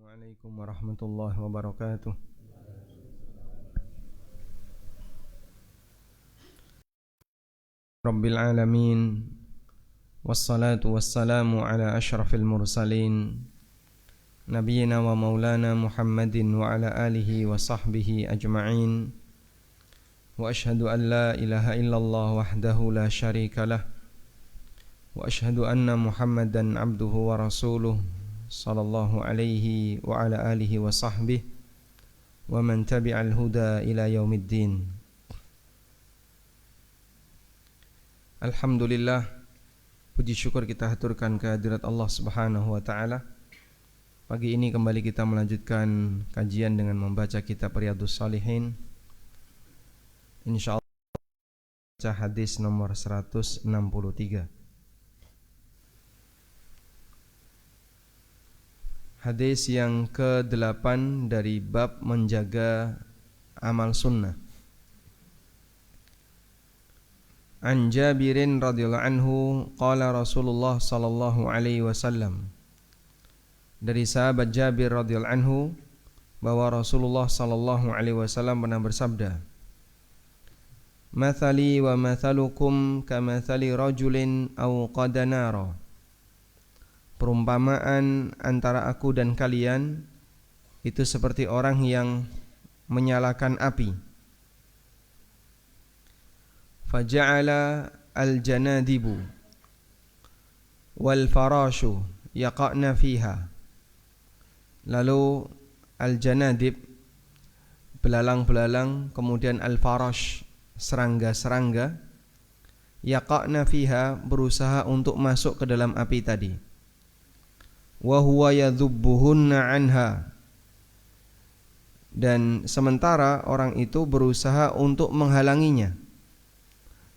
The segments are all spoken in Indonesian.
Assalamualaikum warahmatullahi wabarakatuh. Rabbil alamin. Wassalatu wassalamu ala ashrafil mursalin Nabiyyina wa maulana Muhammadin wa ala alihi wa sahbihi ajma'in. Wa ashhadu an la ilaha illallah wahdahu la syarika lah. Wa ashhadu anna Muhammadan abduhu wa rasuluh sallallahu alaihi wa ala alihi wa sahbihi wa man tabi'al huda ila yaumiddin. Alhamdulillah, puji syukur kita haturkan kehadirat Allah Subhanahu wa taala. Pagi ini kembali kita melanjutkan kajian dengan membaca kitab Riyadhus Shalihin. Insyaallah baca hadis nomor 163. Hadis yang ke-8 dari bab menjaga amal sunnah. An Jabirin radhiyallahu anhu qala Rasulullah sallallahu alaihi wasallam. Dari sahabat Jabir radhiyallahu anhu bahwa Rasulullah sallallahu alaihi wasallam pernah bersabda, "Mathali wa mathalukum kamathali rajulin awqada nara." Perumpamaan antara aku dan kalian itu seperti orang yang menyalakan api. Faja'ala al-janadibu wal farashu yaqa'na fiha. Lalu al-janadib, belalang-belalang, kemudian al-farash, serangga-serangga, yaqa'na fiha, berusaha untuk masuk ke dalam api tadi. Wa huwa yadhubbuhunna anha, dan sementara orang itu berusaha untuk menghalanginya.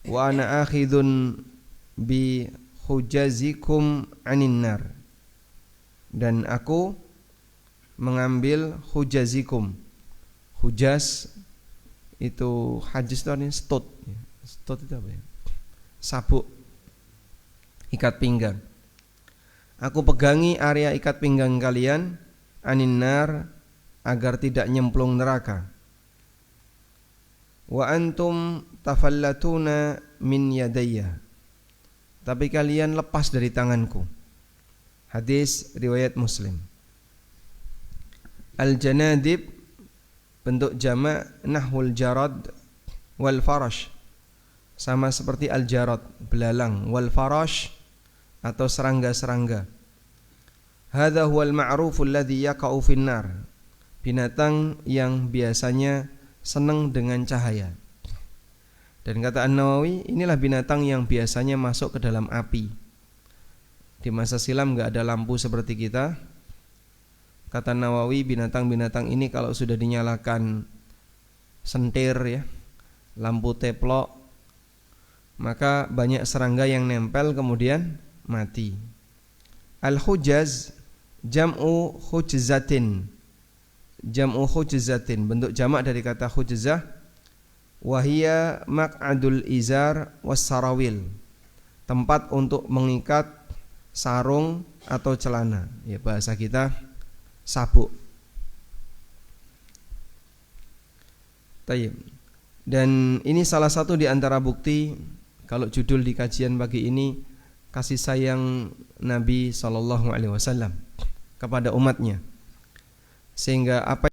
Wa ana akhidun bi hujazikum anin nar, dan aku mengambil hujazikum. Hujaz itu, hajis itu artinya stot. Stot itu apa ya? Sabuk, ikat pinggang. Aku pegangi area ikat pinggang kalian anin nar, agar tidak nyemplung neraka. Wa antum tafallatuna min yadayya, tapi kalian lepas dari tanganku. Hadis riwayat Muslim. Al-janadib bentuk jamak nahwul jarad wal farash, sama seperti al-jarad, belalang, wal farash atau serangga-serangga. Hadza huwal ma'ruful ladzi yaqa'u finnar, binatang yang biasanya senang dengan cahaya. Dan kata An-Nawawi, inilah binatang yang biasanya masuk ke dalam api. Di masa silam enggak ada lampu seperti kita. Kata Nawawi, binatang-binatang ini kalau sudah dinyalakan sentir ya, lampu teplok, maka banyak serangga yang nempel kemudian mati. Al-hujaz jam'u hujzatin. Jam'u hujzatin, bentuk jamak dari kata hujzah, wahia maq'adul izar was sarawil, tempat untuk mengikat sarung atau celana. Ya, bahasa kita sabuk. Tayyib. Dan ini salah satu di antara bukti kalau judul di kajian pagi ini kasih sayang Nabi SAW kepada umatnya, sehingga apa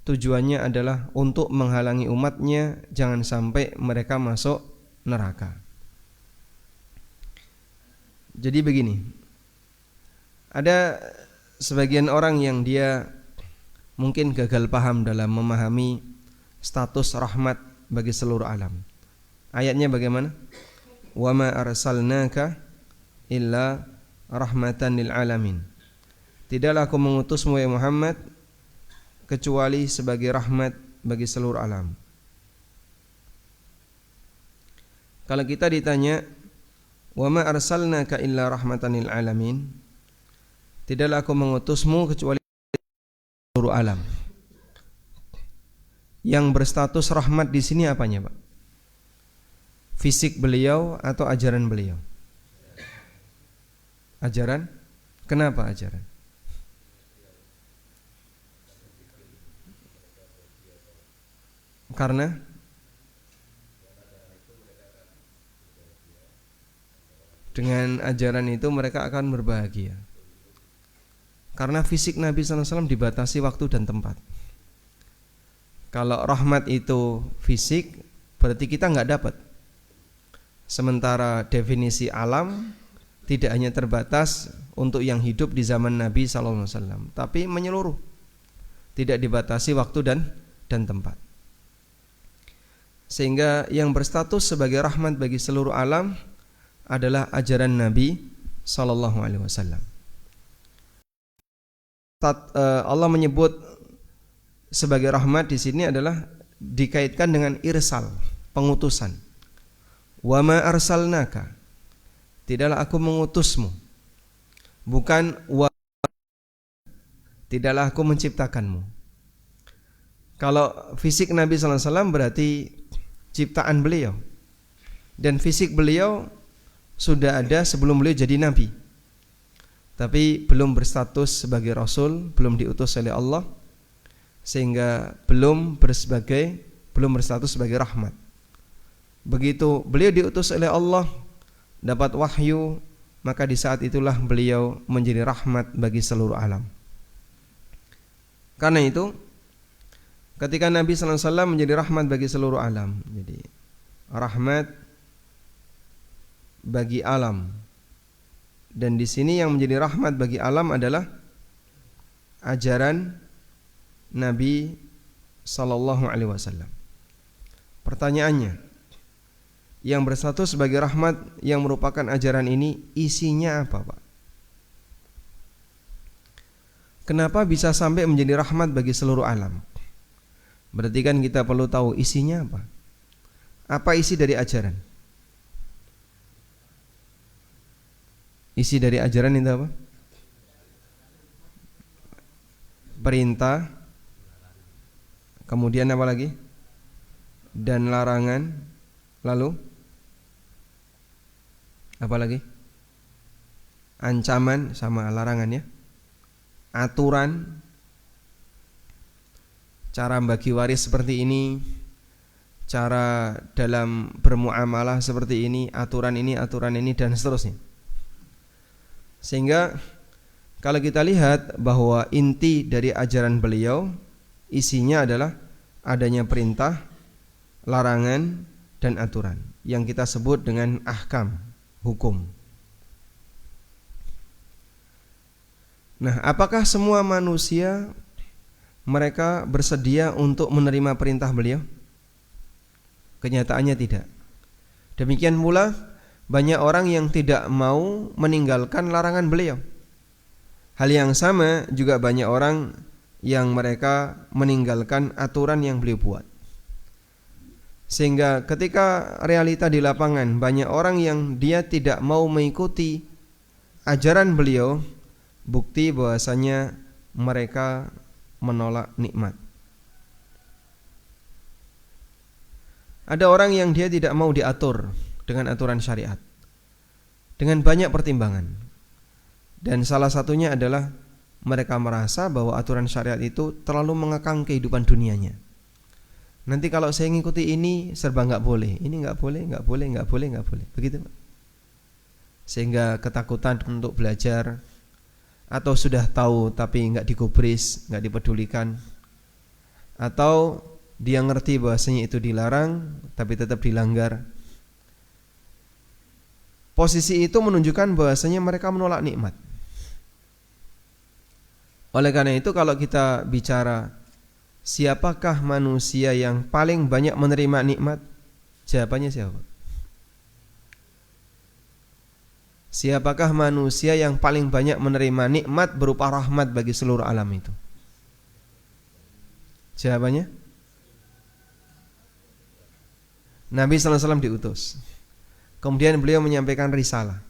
tujuannya adalah untuk menghalangi umatnya jangan sampai mereka masuk neraka. Jadi begini, ada sebagian orang yang dia mungkin gagal paham dalam memahami status rahmat bagi seluruh alam. Ayatnya bagaimana? Wa ma arsalnaka illa rahmatan lil alamin. Tidaklah aku mengutusmu ya Muhammad kecuali sebagai rahmat bagi seluruh alam. Kalau kita ditanya wa ma arsalnaka illa rahmatan lil alamin, tidaklah aku mengutusmu kecuali seluruh alam. Yang berstatus rahmat di sini apanya, Pak? Fisik beliau atau ajaran beliau? Ajaran? Kenapa ajaran? Karena dengan ajaran itu mereka akan berbahagia. Karena fisik Nabi SAW dibatasi waktu dan tempat. Kalau rahmat itu fisik, berarti kita nggak dapat. Sementara definisi alam tidak hanya terbatas untuk yang hidup di zaman Nabi SAW, tapi menyeluruh, tidak dibatasi waktu dan tempat. Sehingga yang berstatus sebagai rahmat bagi seluruh alam adalah ajaran Nabi SAW. Allah menyebut sebagai rahmat di sini adalah dikaitkan dengan irsal, pengutusan. Wa ma arsalnaka, tidaklah aku mengutusmu. Bukan tidaklah aku menciptakanmu. Kalau fisik Nabi SAW berarti ciptaan beliau, dan fisik beliau sudah ada sebelum beliau jadi Nabi, tapi belum berstatus sebagai Rasul, belum diutus oleh Allah, sehingga belum berstatus sebagai rahmat. Begitu beliau diutus oleh Allah, dapat wahyu, maka di saat itulah beliau menjadi rahmat bagi seluruh alam. Karena itu ketika Nabi SAW menjadi rahmat bagi seluruh alam, jadi rahmat bagi alam, dan di sini yang menjadi rahmat bagi alam adalah ajaran Nabi SAW. Pertanyaannya, yang berstatus sebagai rahmat yang merupakan ajaran ini isinya apa, Pak? Kenapa bisa sampai menjadi rahmat bagi seluruh alam? Berarti kan kita perlu tahu isinya apa. Apa isi dari ajaran? Isi dari ajaran itu apa? Perintah. Kemudian apa lagi? Dan larangan. Lalu apa lagi? Ancaman sama larangan ya. Aturan. Cara bagi waris seperti ini, cara dalam bermuamalah seperti ini, aturan ini, dan seterusnya. Sehingga kalau kita lihat bahwa inti dari ajaran beliau, isinya adalah adanya perintah, larangan, dan aturan yang kita sebut dengan ahkam, hukum. Nah, apakah semua manusia mereka bersedia untuk menerima perintah beliau? Kenyataannya tidak. Demikian pula banyak orang yang tidak mau meninggalkan larangan beliau. Hal yang sama juga banyak orang yang mereka meninggalkan aturan yang beliau buat. Sehingga ketika realita di lapangan, banyak orang yang dia tidak mau mengikuti ajaran beliau, bukti bahwasanya mereka menolak nikmat. Ada orang yang dia tidak mau diatur dengan aturan syariat, dengan banyak pertimbangan. Dan salah satunya adalah mereka merasa bahwa aturan syariat itu terlalu mengekang kehidupan dunianya. Nanti kalau saya ngikuti ini serba nggak boleh, ini nggak boleh, begitu. Sehingga ketakutan untuk belajar, atau sudah tahu tapi nggak digubris, nggak dipedulikan, atau dia ngerti bahwasanya itu dilarang tapi tetap dilanggar. Posisi itu menunjukkan bahwasanya mereka menolak nikmat. Oleh karena itu kalau kita bicara siapakah manusia yang paling banyak menerima nikmat, jawabannya siapa? Siapakah manusia yang paling banyak menerima nikmat berupa rahmat bagi seluruh alam itu? Jawabannya Nabi SAW diutus. Kemudian beliau menyampaikan risalah.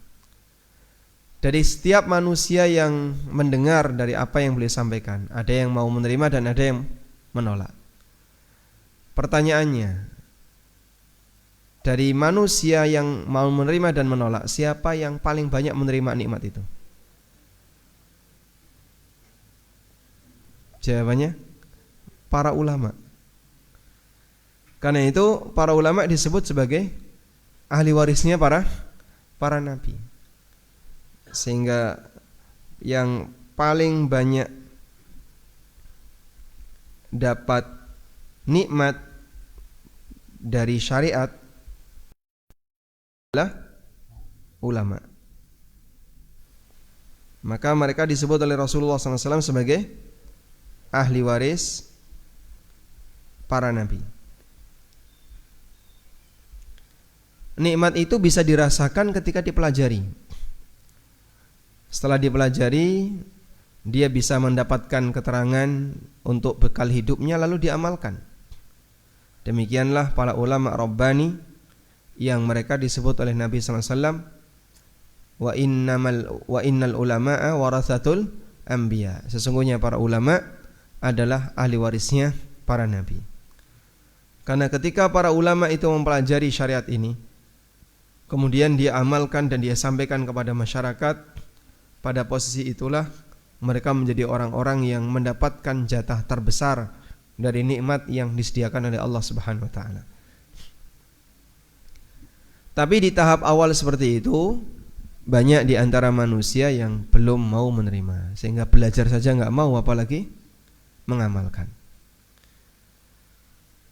Dari setiap manusia yang mendengar dari apa yang beliau sampaikan, ada yang mau menerima dan ada yang menolak. Pertanyaannya, dari manusia yang mau menerima dan menolak, siapa yang paling banyak menerima nikmat itu? Jawabannya para ulama. Karena itu para ulama disebut sebagai ahli warisnya para nabi. Sehingga yang paling banyak dapat nikmat dari syariat adalah ulama. Maka mereka disebut oleh Rasulullah SAW sebagai ahli waris para nabi. Nikmat itu bisa dirasakan ketika dipelajari. Setelah dipelajari, dia bisa mendapatkan keterangan untuk bekal hidupnya lalu diamalkan. Demikianlah para ulama Rabbani yang mereka disebut oleh Nabi SAW, wa innal ulama'a warathatul anbiya. Sesungguhnya para ulama adalah ahli warisnya para nabi. Karena ketika para ulama itu mempelajari syariat ini, kemudian dia amalkan dan dia sampaikan kepada masyarakat, pada posisi itulah mereka menjadi orang-orang yang mendapatkan jatah terbesar dari nikmat yang disediakan oleh Allah Subhanahu wa taala. Tapi di tahap awal seperti itu, banyak di antara manusia yang belum mau menerima, sehingga belajar saja enggak mau, apalagi mengamalkan.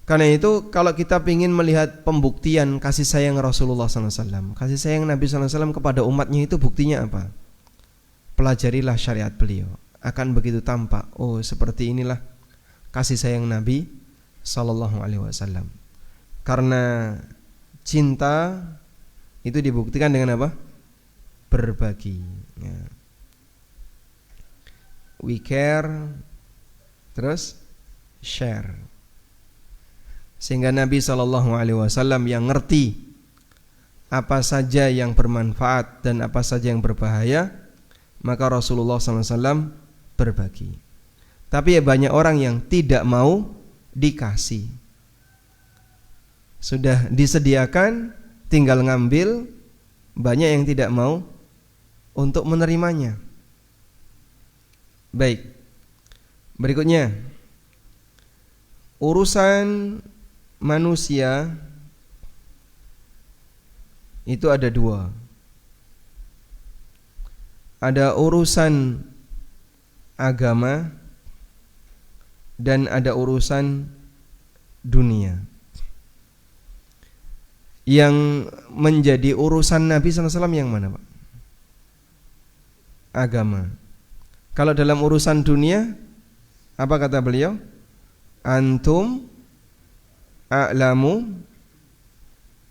Karena itu kalau kita ingin melihat pembuktian kasih sayang Rasulullah SAW, kasih sayang Nabi SAW kepada umatnya itu buktinya apa? Pelajarilah syariat beliau, akan begitu tampak. Oh, seperti inilah kasih sayang Nabi SAW. Karena cinta itu dibuktikan dengan apa? Berbagi. Ya. We care, terus share. Sehingga Nabi SAW yang ngerti apa saja yang bermanfaat dan apa saja yang berbahaya, maka Rasulullah SAW berbagi. Tapi banyak orang yang tidak mau dikasih. Sudah disediakan, tinggal ngambil. Banyak yang tidak mau untuk menerimanya. Baik, berikutnya, urusan manusia itu ada dua. Ada urusan agama dan ada urusan dunia. Yang menjadi urusan Nabi SAW yang mana, Pak? Agama. Kalau dalam urusan dunia, apa kata beliau? Antum a'lamu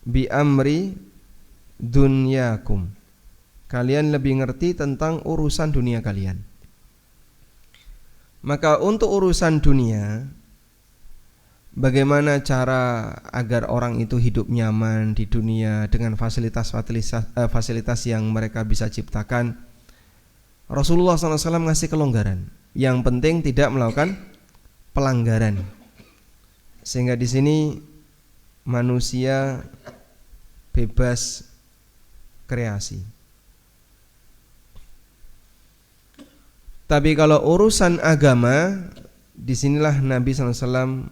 bi amri dunyakum. Kalian lebih ngerti tentang urusan dunia kalian. Maka untuk urusan dunia, bagaimana cara agar orang itu hidup nyaman di dunia dengan fasilitas yang mereka bisa ciptakan, Rasulullah SAW ngasih kelonggaran. Yang penting tidak melakukan pelanggaran. Sehingga di sini manusia bebas kreasi. Tapi kalau urusan agama, disinilah Nabi SAW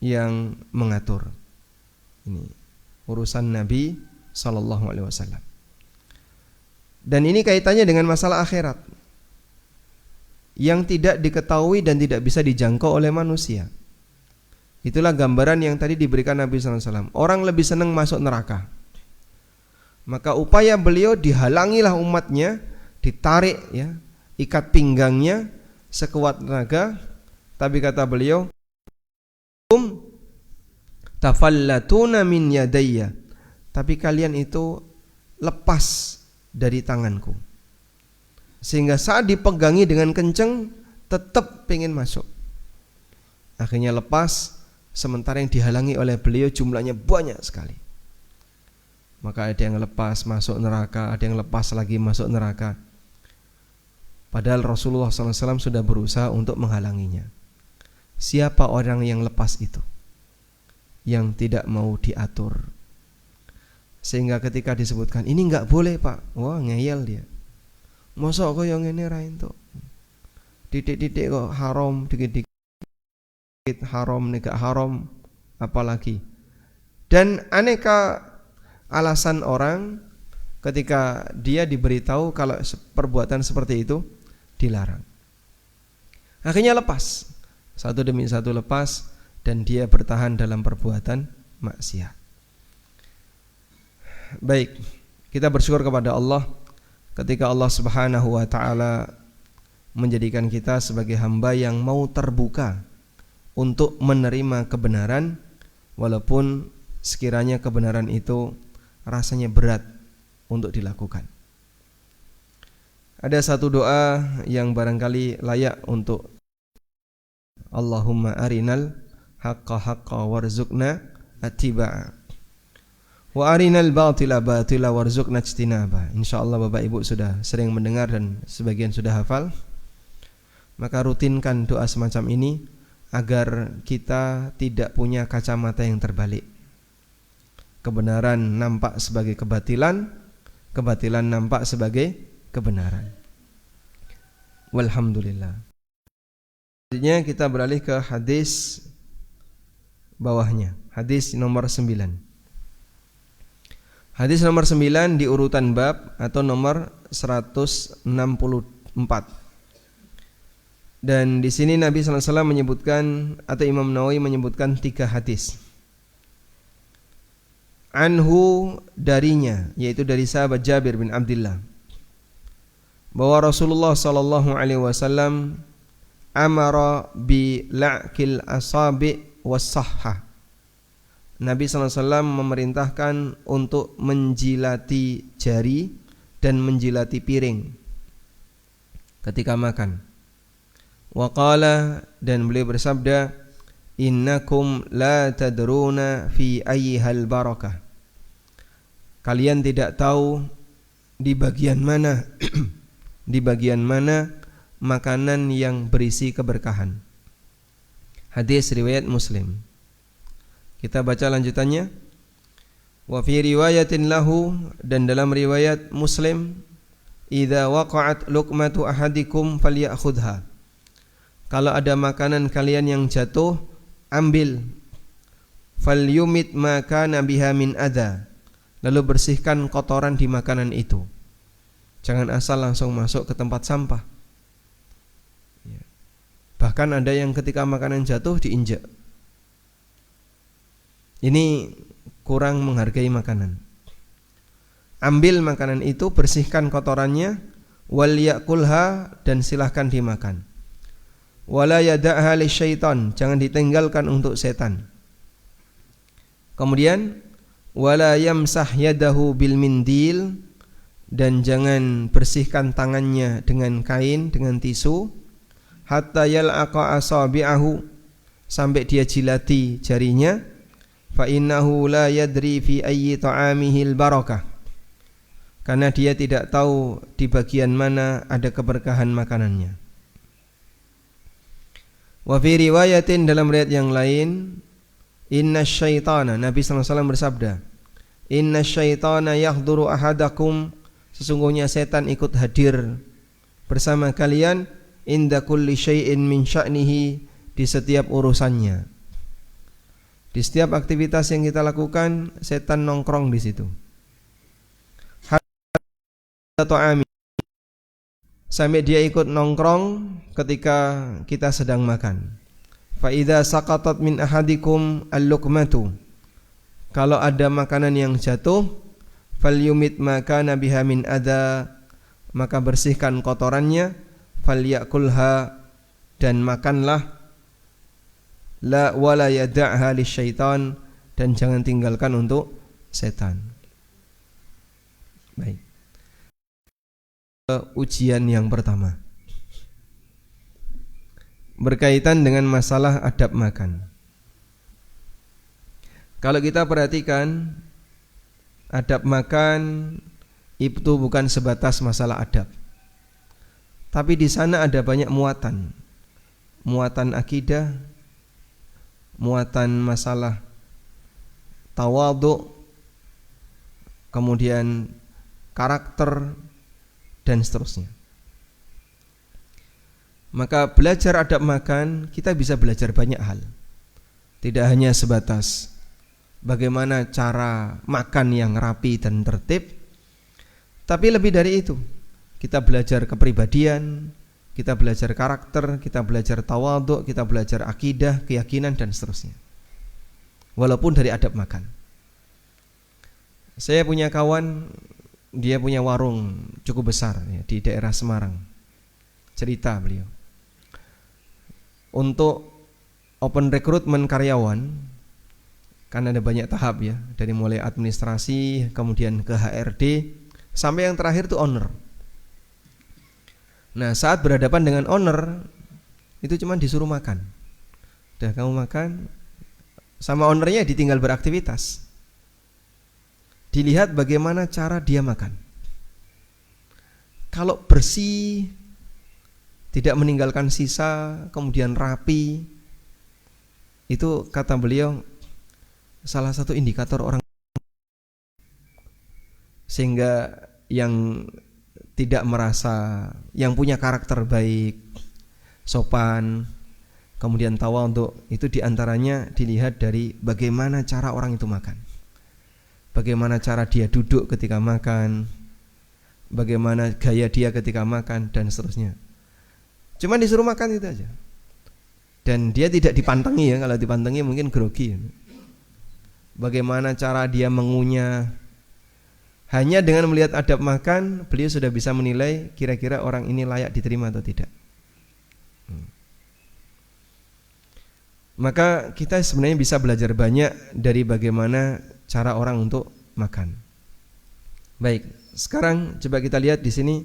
yang mengatur. Ini urusan Nabi SAW. Dan ini kaitannya dengan masalah akhirat yang tidak diketahui dan tidak bisa dijangkau oleh manusia. Itulah gambaran yang tadi diberikan Nabi SAW. Orang lebih senang masuk neraka, maka upaya beliau dihalangilah umatnya, ditarik ya, ikat pinggangnya sekuat tenaga. Tapi kata beliau, tafallatuna min yadayya, tapi kalian itu lepas dari tanganku, sehingga saat dipegangi dengan kenceng tetap pengen masuk. Akhirnya lepas, sementara yang dihalangi oleh beliau jumlahnya banyak sekali. Maka ada yang lepas masuk neraka, ada yang lepas lagi masuk neraka. Padahal Rasulullah SAW sudah berusaha untuk menghalanginya. Siapa orang yang lepas itu? Yang tidak mau diatur. Sehingga ketika disebutkan ini enggak boleh, Pak, wah ngeyel dia. Masa kok yang ini ra entuk. Titik-titik kok haram, dikit-dikit haram, enggak haram, apalagi Dan aneka alasan orang ketika dia diberitahu kalau perbuatan seperti itu dilarang. Akhirnya lepas, satu demi satu lepas, dan dia bertahan dalam perbuatan maksiat. Baik, kita bersyukur kepada Allah ketika Allah Subhanahu wa ta'ala menjadikan kita sebagai hamba yang mau terbuka untuk menerima kebenaran, walaupun sekiranya kebenaran itu rasanya berat untuk dilakukan. Ada satu doa yang barangkali layak untuk Allahumma arinal haqqa haqqa warzuqna attiba'a wa arinal batila batila warzuqna ijtinaba. Insyaallah Bapak Ibu sudah sering mendengar dan sebagian sudah hafal. Maka rutinkan doa semacam ini agar kita tidak punya kacamata yang terbalik. Kebenaran nampak sebagai kebatilan, kebatilan nampak sebagai kebenaran. Walhamdulillah. Selanjutnya kita beralih ke hadis bawahnya, hadis nomor 9. Hadis nomor 9 di urutan bab atau nomor 164. Dan di sini Nabi sallallahu alaihi wasallam menyebutkan, atau Imam Nawawi menyebutkan 3 hadis. Anhu, darinya, yaitu dari sahabat Jabir bin Abdullah, bahwa Rasulullah sallallahu alaihi wasallam amara bi la'kil asabi was-sahha. Nabi sallallahu alaihi wasallam memerintahkan untuk menjilati jari dan menjilati piring ketika makan. Wa qala, dan beliau bersabda, innakum la tadruna fi ayyihal barakah. Kalian tidak tahu di bagian mana di bagian mana makanan yang berisi keberkahan. Hadis riwayat Muslim. Kita baca lanjutannya. Wa fi riwayatin lahu, dan dalam riwayat Muslim, idza waqa'at luqmatu ahadikum falyakhudha. Kalau ada makanan kalian yang jatuh, ambil. Falyumit ma kana biha min adza. Lalu bersihkan kotoran di makanan itu. Jangan asal langsung masuk ke tempat sampah. Bahkan ada yang ketika makanan jatuh diinjak. Ini kurang menghargai makanan. Ambil makanan itu, bersihkan kotorannya, wal yakulha, dan silahkan dimakan. Wala yada'ha lisyaitan, jangan ditinggalkan untuk setan. Kemudian wala yamsah yadahu bil mindil, dan jangan bersihkan tangannya dengan kain, dengan tisu, hatta yal'aqa asabi'ahu, sampai dia jilati jarinya. Fa innahu la yadri fi ayyi ta'amihil barakah, karena dia tidak tahu di bagian mana ada keberkahan makanannya. Wa fi riwayatin, dalam riwayat yang lain, inna syaitana, Nabi sallallahu alaihi wasallam bersabda, inna syaitana yahduru ahadakum, sesungguhnya setan ikut hadir bersama kalian, inda kulli syai'in min sya'nihi, di setiap urusannya. Di setiap aktivitas yang kita lakukan, setan nongkrong di situ. Sampai dia ikut nongkrong ketika kita sedang makan. Fa idza saqatat min ahadikum al-luqmatu, kalau ada makanan yang jatuh, falyumit ma kana biha min adza, maka bersihkan kotorannya, falyakulha, dan makanlah, la wala yada'ha lisyaitan, dan jangan tinggalkan untuk setan. Baik. Ujian yang pertama berkaitan dengan masalah adab makan. Kalau kita perhatikan, adab makan itu bukan sebatas masalah adab, tapi di sana ada banyak muatan. Muatan akidah, muatan masalah tawadhu, kemudian karakter, dan seterusnya. Maka belajar adab makan, kita bisa belajar banyak hal. Tidak hanya sebatas bagaimana cara makan yang rapi dan tertib. Tapi lebih dari itu, kita belajar kepribadian, kita belajar karakter, kita belajar tawadhu, kita belajar akidah, keyakinan dan seterusnya. Walaupun dari adab makan. Saya punya kawan, dia punya warung cukup besar ya, di daerah Semarang. Cerita beliau, untuk open rekrutmen karyawan, kan ada banyak tahap ya, dari mulai administrasi, kemudian ke HRD, sampai yang terakhir tuh owner. Nah, saat berhadapan dengan owner, itu cuma disuruh makan. Udah kamu makan, sama ownernya ditinggal beraktivitas. Dilihat bagaimana cara dia makan. Kalau bersih, tidak meninggalkan sisa, kemudian rapi, itu kata beliau salah satu indikator orang. Sehingga yang tidak merasa, yang punya karakter baik, sopan, kemudian tawadhu, itu diantaranya dilihat dari bagaimana cara orang itu makan. Bagaimana cara dia duduk ketika makan, bagaimana gaya dia ketika makan, dan seterusnya. Cuma disuruh makan itu aja. Dan dia tidak dipantengi ya, kalau dipantengi mungkin grogi. Bagaimana cara dia mengunyah. Hanya dengan melihat adab makan, beliau sudah bisa menilai kira-kira orang ini layak diterima atau tidak. Maka kita sebenarnya bisa belajar banyak dari bagaimana cara orang untuk makan. Baik, sekarang coba kita lihat di sini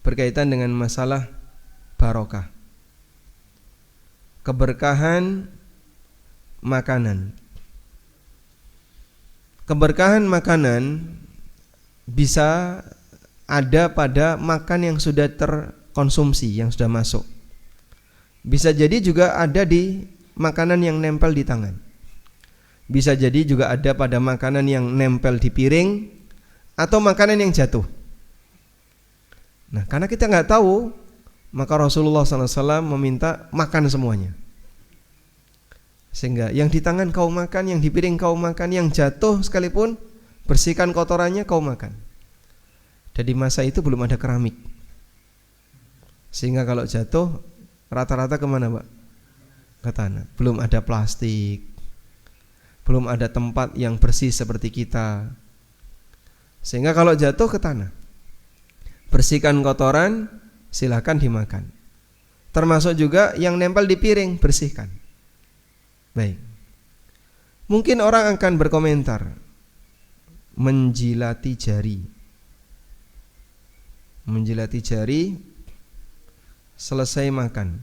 berkaitan dengan masalah barokah, keberkahan makanan. Keberkahan makanan bisa ada pada makan yang sudah terkonsumsi, yang sudah masuk. Bisa jadi juga ada di makanan yang nempel di tangan. Bisa jadi juga ada pada makanan yang nempel di piring atau makanan yang jatuh. Nah, karena kita nggak tahu, maka Rasulullah SAW meminta makan semuanya. Sehingga yang di tangan kau makan, yang di piring kau makan, yang jatuh sekalipun bersihkan kotorannya kau makan. Dan di masa itu belum ada keramik, sehingga kalau jatuh rata-rata kemana Pak? Ke tanah. Belum ada plastik, belum ada tempat yang bersih seperti kita, sehingga kalau jatuh ke tanah. Bersihkan kotoran, silakan dimakan. Termasuk juga yang nempel di piring, bersihkan. Baik. Mungkin orang akan berkomentar, menjilati jari. Menjilati jari selesai makan.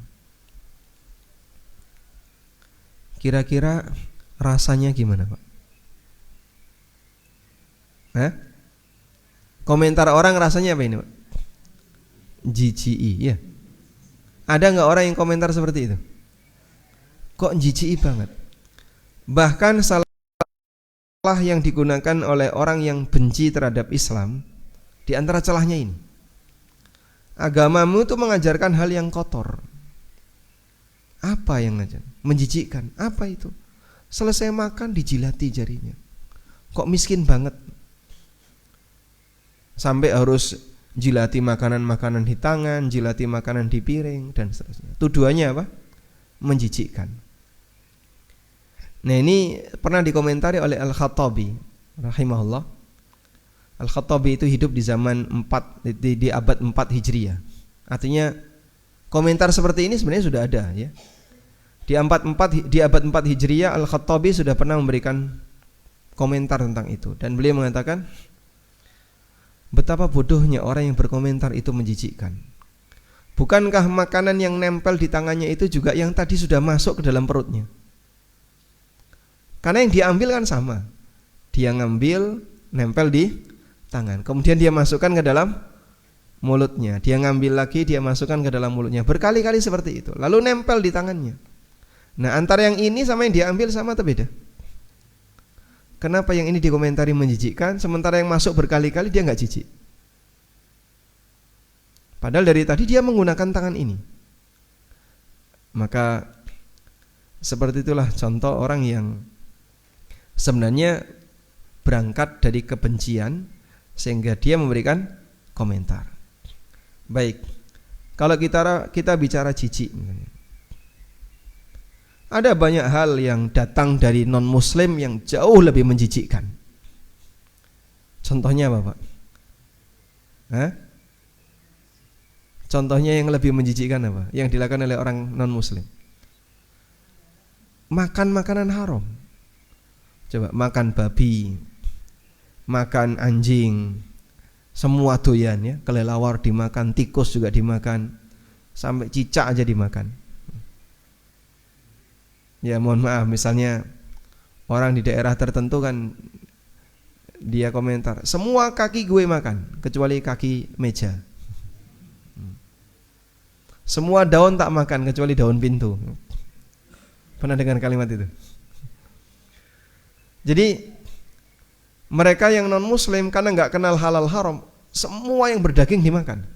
Kira-kira rasanya gimana Pak? Komentar orang rasanya apa ini Pak? Jijiki ya. Ada gak orang yang komentar seperti itu? Kok jijiki banget? Bahkan salah yang digunakan oleh orang yang benci terhadap Islam, di antara celahnya ini, agamamu itu mengajarkan hal yang kotor. Apa yang ngajar? Menjijikkan. Apa itu? Selesai makan dijilati jarinya. Kok miskin banget? Sampai harus jilati makanan-makanan di tangan, jilati makanan di piring dan seterusnya. Tuduhannya apa? Menjijikkan. Nah, ini pernah dikomentari oleh Al-Khattabi rahimahullah. Al-Khattabi itu hidup di zaman 4 di abad 4 Hijriah. Artinya komentar seperti ini sebenarnya sudah ada ya. Di abad 4 Hijriah Al-Khattabi sudah pernah memberikan komentar tentang itu, dan beliau mengatakan betapa bodohnya orang yang berkomentar itu menjijikkan. Bukankah makanan yang nempel di tangannya itu juga yang tadi sudah masuk ke dalam perutnya? Karena yang diambil kan sama. Dia ngambil, nempel di tangan, kemudian dia masukkan ke dalam mulutnya. Dia ngambil lagi, dia masukkan ke dalam mulutnya. Berkali-kali seperti itu. Lalu nempel di tangannya. Nah, antara yang ini sama yang diambil sama atau beda? Kenapa yang ini dikomentari menjijikkan, sementara yang masuk berkali-kali dia nggak jijik? Padahal dari tadi dia menggunakan tangan ini. Maka seperti itulah contoh orang yang Sebenarnya berangkat dari kebencian sehingga dia memberikan komentar. Baik, kalau kita bicara jijik, ada banyak hal yang datang dari non muslim yang jauh lebih menjijikkan. Contohnya apa, Pak? Hah? Contohnya yang lebih menjijikkan apa? Yang dilakukan oleh orang non muslim. Makan makanan haram. Coba makan babi, makan anjing, semua doyan ya, kelelawar dimakan, tikus juga dimakan, sampai cicak aja dimakan. Ya mohon maaf, misalnya orang di daerah tertentu kan dia komentar, semua kaki gue makan kecuali kaki meja. Semua daun tak makan kecuali daun pintu. Pernah dengar kalimat itu? Jadi mereka yang non muslim karena nggak kenal halal haram, semua yang berdaging dimakan.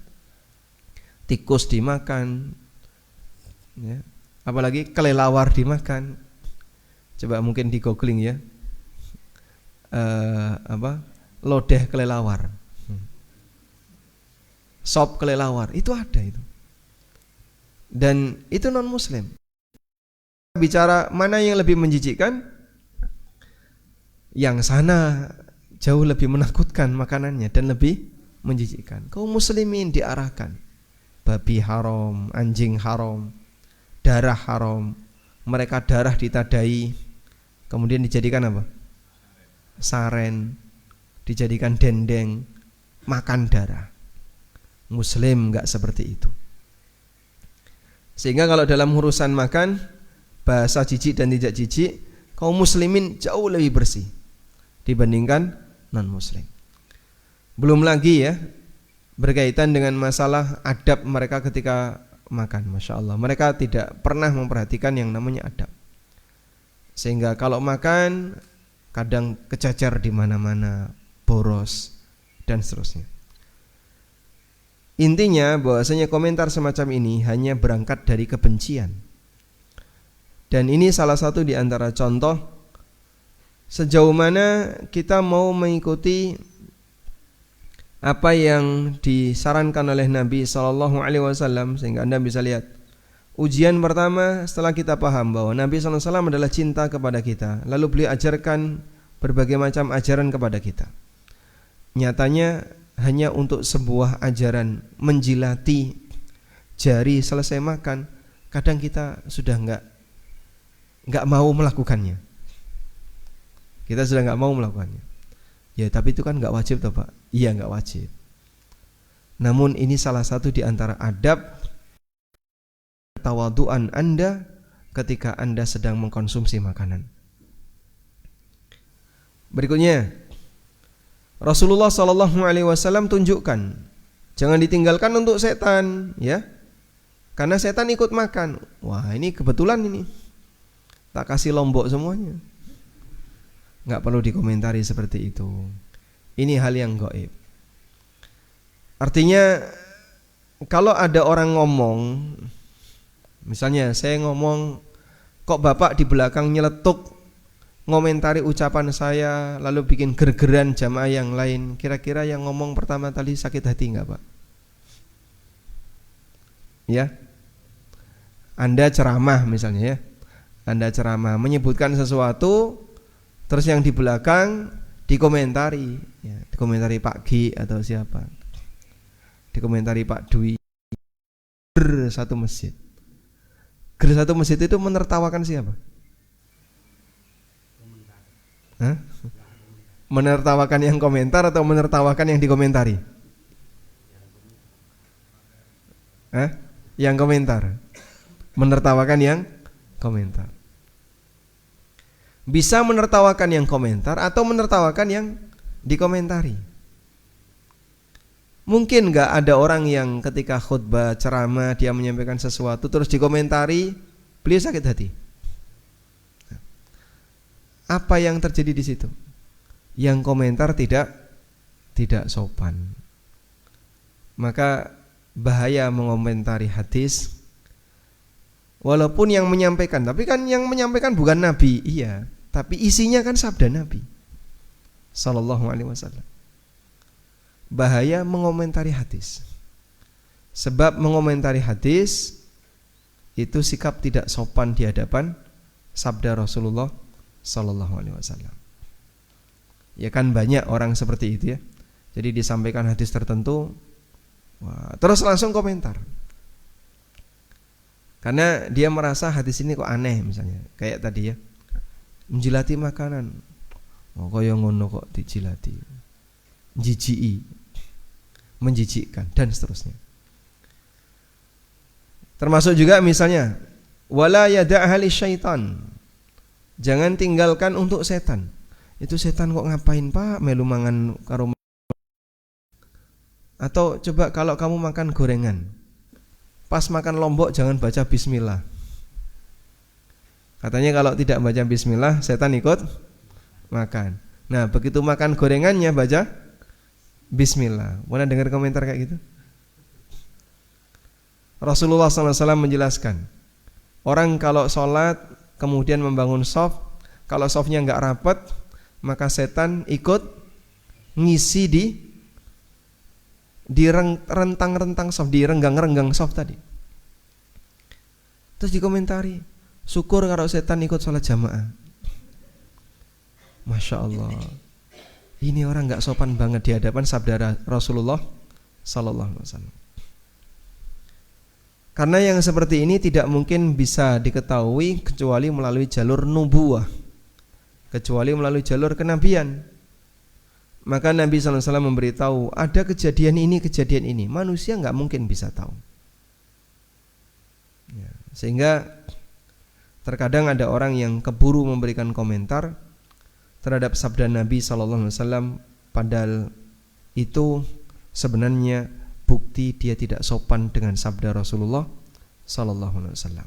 Tikus dimakan, ya. Apalagi kelelawar dimakan. Coba mungkin di googling ya, lodeh kelelawar, sop kelelawar, itu ada itu. Dan itu non muslim. Bicara mana yang lebih menjijikkan, yang sana jauh lebih menakutkan makanannya dan lebih menjijikkan. Kaum muslimin diarahkan, babi haram, anjing haram, darah haram. Mereka darah ditadai, kemudian dijadikan apa? Saren, dijadikan dendeng, makan darah. Muslim enggak seperti itu. Sehingga kalau dalam urusan makan, bahasa jijik dan tidak jijik, kaum muslimin jauh lebih bersih dibandingkan non muslim. Belum lagi ya, berkaitan dengan masalah adab mereka ketika makan. Masya Allah, mereka tidak pernah memperhatikan yang namanya adab. Sehingga kalau makan kadang kecacar di mana-mana, boros dan seterusnya. Intinya bahwasanya komentar semacam ini hanya berangkat dari kebencian. Dan ini salah satu di antara contoh sejauh mana kita mau mengikuti apa yang disarankan oleh Nabi SAW, sehingga Anda bisa lihat ujian pertama setelah kita paham bahwa Nabi SAW adalah cinta kepada kita, lalu beliau ajarkan berbagai macam ajaran kepada kita. Nyatanya hanya untuk sebuah ajaran menjilati jari selesai makan, kadang kita sudah nggak mau melakukannya. Kita sudah nggak mau melakukannya. Ya tapi itu kan nggak wajib toh Pak? Iya nggak wajib. Namun ini salah satu di antara adab tawaduan Anda ketika Anda sedang mengkonsumsi makanan. Berikutnya, Rasulullah SAW tunjukkan jangan ditinggalkan untuk setan, ya, karena setan ikut makan. Wah ini kebetulan ini, tak kasih lombok semuanya. Nggak perlu dikomentari seperti itu. Ini hal yang gaib. Artinya kalau ada orang ngomong, misalnya saya ngomong, kok bapak di belakang nyeletuk ngomentari ucapan saya, lalu bikin gergeran jamaah yang lain, kira-kira yang ngomong pertama tadi sakit hati nggak Pak? Ya, Anda ceramah misalnya ya, Anda ceramah menyebutkan sesuatu, terus yang di belakang dikomentari, ya, dikomentari Pak G atau siapa, dikomentari Pak Dwi, satu masjid. Satu masjid itu menertawakan siapa? Hah? Menertawakan yang komentar atau menertawakan yang dikomentari? Hah? Yang komentar. Menertawakan yang komentar. Bisa menertawakan yang komentar atau menertawakan yang dikomentari. Mungkin gak ada orang yang ketika khutbah ceramah dia menyampaikan sesuatu terus dikomentari, beliau sakit hati. Apa yang terjadi di situ? Yang komentar tidak sopan. Maka bahaya mengomentari hadis walaupun yang menyampaikan, tapi kan yang menyampaikan bukan Nabi, iya, tapi isinya kan sabda Nabi sallallahu alaihi wasallam. Bahaya mengomentari hadis. Sebab mengomentari hadis itu sikap tidak sopan di hadapan sabda Rasulullah sallallahu alaihi wasallam. Ya kan banyak orang seperti itu ya. Jadi disampaikan hadis tertentu, wah, terus langsung komentar. Karena dia merasa hadis ini kok aneh misalnya. Kayak tadi ya, menjilati makanan. Oh, kaya ngono kok dijilati. Jijiki, menjijikkan dan seterusnya. Termasuk juga misalnya wala yada'ha lisyaitan. Jangan tinggalkan untuk setan. Itu setan kok ngapain Pak melu mangan karo. Atau coba kalau kamu makan gorengan, pas makan lombok jangan baca bismillah. Katanya kalau tidak baca bismillah setan ikut makan. Nah begitu makan gorengannya baca bismillah. Pernah dengar komentar kayak gitu? Rasulullah SAW menjelaskan, orang kalau sholat kemudian membangun shaf, kalau shafnya nggak rapat, maka setan ikut ngisi di rentang-rentang shaf, di renggang-renggang shaf tadi. Terus dikomentari, syukur kalau setan ikut sholat jamaah. Masya Allah, ini orang nggak sopan banget di hadapan sabda Rasulullah Sallallahu Alaihi Wasallam. Karena yang seperti ini tidak mungkin bisa diketahui kecuali melalui jalur nubuwah, kecuali melalui jalur kenabian. Maka Nabi SAW memberitahu ada kejadian ini, manusia nggak mungkin bisa tahu. Ya, sehingga terkadang ada orang yang keburu memberikan komentar terhadap sabda Nabi SAW, padahal itu sebenarnya bukti dia tidak sopan dengan sabda Rasulullah SAW.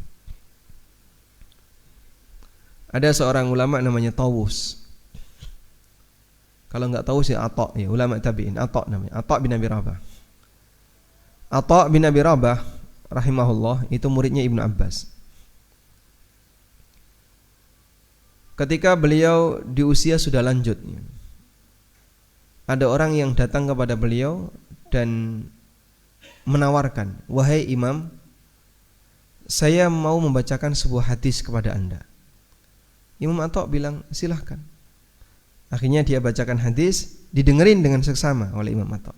Ada seorang ulama namanya Tawus. Kalau enggak tahu sih Atha, ya ulama tabi'in, Atha namanya, Atha bin Abi Rabah. Atha bin Abi Rabah rahimahullah itu muridnya Ibnu Abbas. Ketika beliau di usia sudah lanjut, ada orang yang datang kepada beliau dan menawarkan, wahai imam, saya mau membacakan sebuah hadis kepada anda. Imam Atha bilang, silahkan. Akhirnya dia bacakan hadis, didengerin dengan seksama oleh Imam Atha.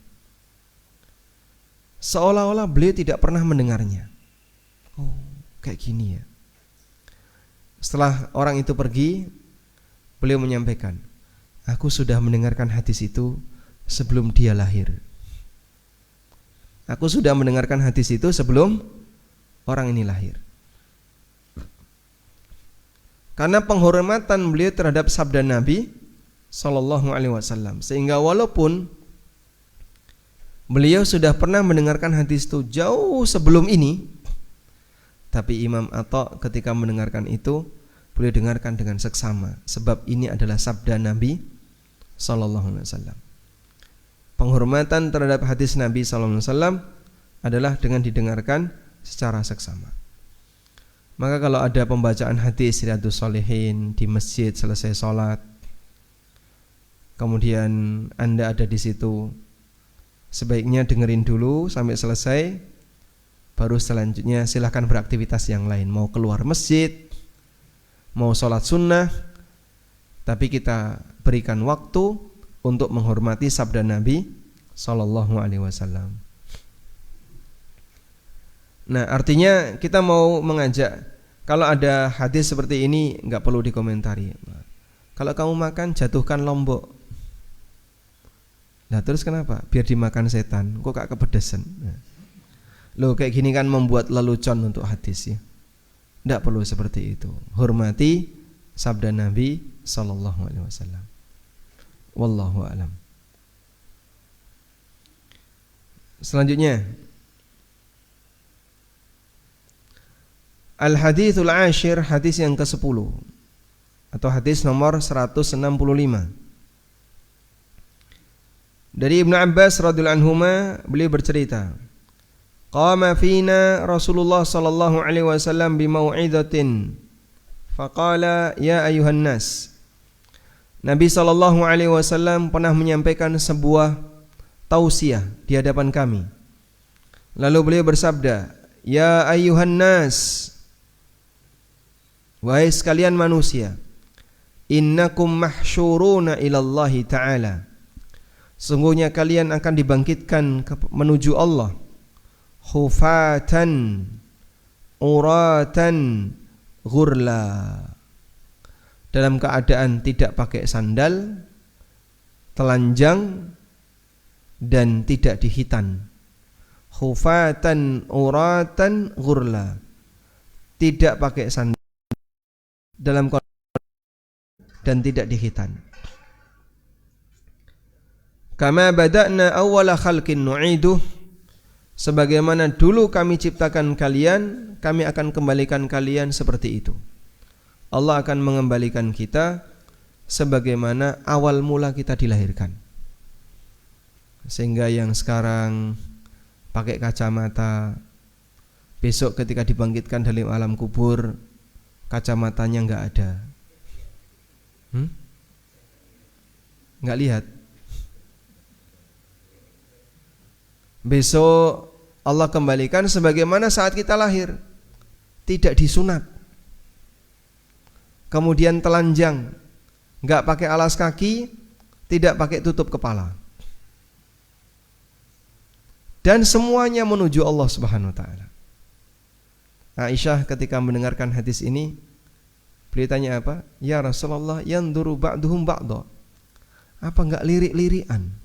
Seolah-olah beliau tidak pernah mendengarnya. Oh, kayak gini ya. Setelah orang itu pergi, beliau menyampaikan, aku sudah mendengarkan hadis itu sebelum dia lahir. Aku sudah mendengarkan hadis itu sebelum orang ini lahir. Karena penghormatan beliau terhadap sabda Nabi Sallallahu Alaihi Wasallam, sehingga walaupun beliau sudah pernah mendengarkan hadis itu jauh sebelum ini, tapi Imam Atha ketika mendengarkan itu, beliau dengarkan dengan seksama, sebab ini adalah sabda Nabi Sallallahu Alaihi Wasallam. Penghormatan terhadap hadis Nabi SAW adalah dengan didengarkan secara seksama. Maka kalau ada pembacaan hadis Riyadhus Shalihin di masjid selesai sholat, kemudian Anda ada di situ, sebaiknya dengerin dulu sampai selesai, baru selanjutnya silahkan beraktivitas yang lain. Mau keluar masjid, mau sholat sunnah, tapi kita berikan waktu untuk menghormati sabda Nabi Sallallahu Alaihi Wasallam. Nah, artinya kita mau mengajak, kalau ada hadis seperti ini nggak perlu dikomentari. Kalau kamu makan jatuhkan lombok. Nah terus kenapa? Biar dimakan setan. Kok gak kepedesan? Nah. Loh kayak gini kan membuat lelucon untuk hadis ya. Nggak perlu seperti itu. Hormati sabda Nabi Sallallahu Alaihi Wasallam. Wallahu a'lam. Selanjutnya, Al-Hadithul Ashir, hadis yang ke-10 atau hadis nomor 165. Dari Ibnu Abbas radhiyallahu anhuma, beliau bercerita, qama fina Rasulullah sallallahu alaihi wasallam bi mau'izatin faqala ya ayuhan nas Nabi SAW pernah menyampaikan sebuah tausiah di hadapan kami. Lalu beliau bersabda, "Ya ayyuhan nas, wahai sekalian manusia, innakum mahsyuruna ilallahi ta'ala. Sungguhnya kalian akan dibangkitkan menuju Allah, khufatan uratan ghurla, dalam keadaan tidak pakai sandal, telanjang dan tidak dihitan. Khufatan uratan ghurla, tidak pakai sandal dalam dan tidak dihitan. Kama bada'na awwala khalqin nu'iduh, sebagaimana dulu kami ciptakan kalian, kami akan kembalikan kalian seperti itu." Allah akan mengembalikan kita sebagaimana awal mula kita dilahirkan. Sehingga yang sekarang pakai kacamata, besok ketika dibangkitkan dari alam kubur, kacamatanya enggak ada. Enggak lihat. Besok Allah kembalikan sebagaimana saat kita lahir, tidak disunat, kemudian telanjang, enggak pakai alas kaki, tidak pakai tutup kepala, dan semuanya menuju Allah Subhanahu wa taala. Aisyah ketika mendengarkan hadis ini, beliau tanya apa? "Ya Rasulullah, yanduru ba'duhum ba'dha." Apa enggak lirik-lirikan?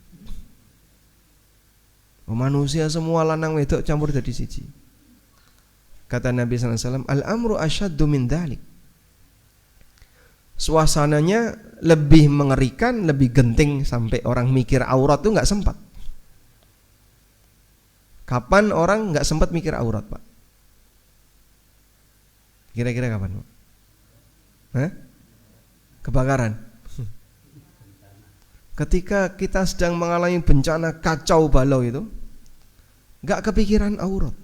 Manusia semua lanang wedok campur jadi siji. Kata Nabi sallallahu alaihi wasallam, "Al-amru asyaddu min dzalik." Suasananya lebih mengerikan, lebih genting, sampai orang mikir aurat itu enggak sempat. Kapan orang enggak sempat mikir aurat, Pak? Kira-kira kapan, Pak? Kebakaran. Ketika kita sedang mengalami bencana kacau balau itu, enggak kepikiran aurat.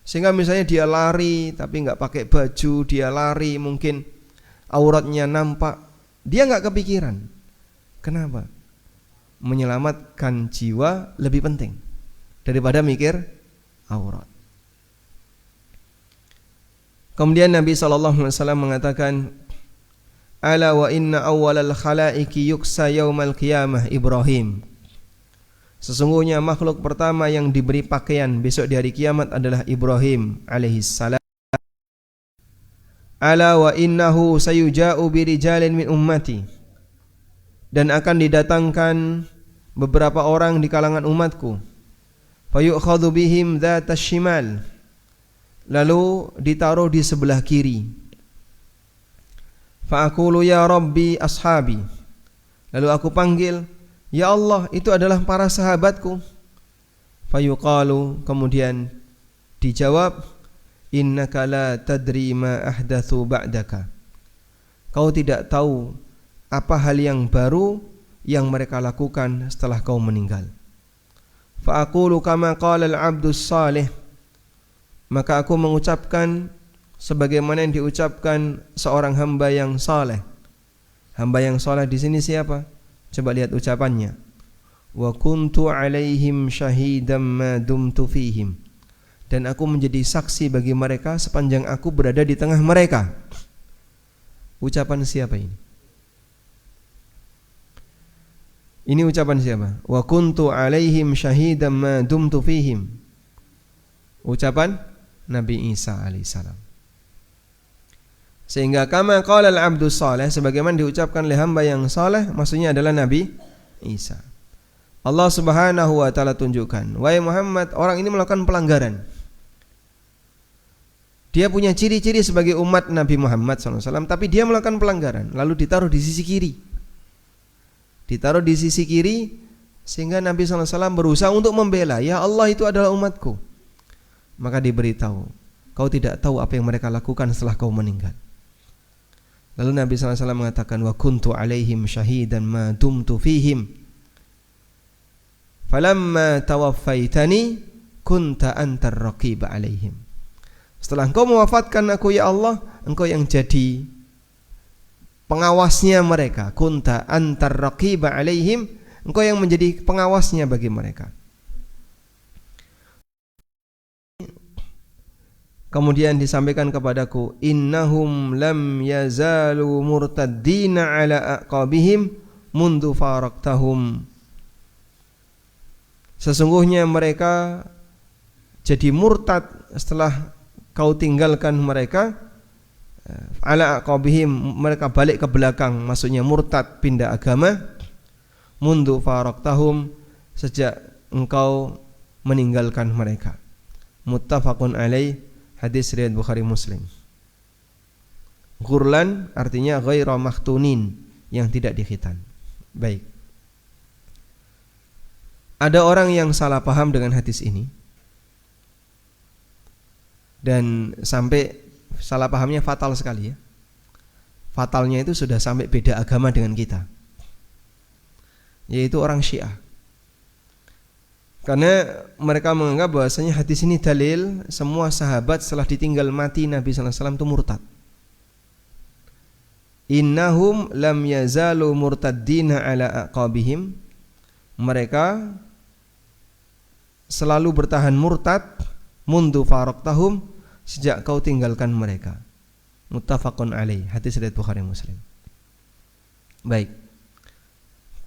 Sehingga misalnya dia lari tapi enggak pakai baju, dia lari mungkin auratnya nampak, dia enggak kepikiran. Kenapa? Menyelamatkan jiwa lebih penting daripada mikir aurat. Kemudian Nabi SAW mengatakan, "Ala wa inna awwalal khalaiqi yuksa yaumal qiyamah Ibrahim." Sesungguhnya makhluk pertama yang diberi pakaian besok di hari kiamat adalah Ibrahim alaihissalam. "Ala wa innahu sayuja'u birijalin min ummati." Dan akan didatangkan beberapa orang di kalangan umatku, fayu'khadhu bihim dhatas shimal, lalu ditaruh di sebelah kiri. Fa'aqulu ya Rabbi ashabi, lalu aku panggil, "Ya Allah, itu adalah para sahabatku." Fayuqalu, kemudian dijawab, "Innaka la tadri ma ahdatsu ba'daka." Kau tidak tahu apa hal yang baru yang mereka lakukan setelah kau meninggal. Fa'aqulu kama qala al-'abdus salih, maka aku mengucapkan sebagaimana yang diucapkan seorang hamba yang saleh. Hamba yang saleh di sini siapa? Coba lihat ucapannya. "Wa kuntu 'alaihim syahidan ma dumtu fihim." Dan aku menjadi saksi bagi mereka sepanjang aku berada di tengah mereka. Ucapan siapa ini? Ini ucapan siapa? Wa kuntu 'alaihim syahidan ma dumtu fihim. Ucapan Nabi Isa alaihissalam. Sehingga kama qala al-'abdus salih, sebagaimana diucapkan oleh hamba yang saleh, maksudnya adalah Nabi Isa. Allah Subhanahu wa taala tunjukkan, wahai Muhammad, orang ini melakukan pelanggaran. Dia punya ciri-ciri sebagai umat Nabi Muhammad SAW, tapi dia melakukan pelanggaran, lalu ditaruh di sisi kiri. Ditaruh di sisi kiri, sehingga Nabi SAW berusaha untuk membela, ya Allah itu adalah umatku. Maka diberitahu, kau tidak tahu apa yang mereka lakukan setelah kau meninggal. Lalu Nabi SAW mengatakan, wa kuntu alaihim syahidan ma dumtu fihim, falamma tawaffaitani kunta antar raqib alaihim. Setelah engkau mewafatkan aku ya Allah, engkau yang jadi pengawasnya mereka. Kunta antar raqiba alaihim, engkau yang menjadi pengawasnya bagi mereka. Kemudian disampaikan kepadaku, innahum lam yazalu murtaddina ala aqabihim mundu faraktahum. Sesungguhnya mereka jadi murtad setelah kau tinggalkan mereka. Ala aqabihim, mereka balik ke belakang, maksudnya murtad, pindah agama. Mundu faraktahum, sejak engkau meninggalkan mereka. Muttafaqun alaih, hadis riwayat Bukhari Muslim. Ghurlan artinya ghaira makhtunin, yang tidak dikhitan. Baik. Ada orang yang salah paham dengan hadis ini, dan sampai salah pahamnya fatal sekali ya. Fatalnya itu sudah sampai beda agama dengan kita, yaitu orang Syiah. Karena mereka menganggap bahwasanya hadis ini dalil semua sahabat setelah ditinggal mati Nabi sallallahu alaihi wasallam itu murtad. Innahum lam yazalu murtaddina ala aqabihim. Mereka selalu bertahan murtad mundu faraktahum, sejak kau tinggalkan mereka. Muttafaqun alaih, hadis riwayat Bukhari Muslim. Baik.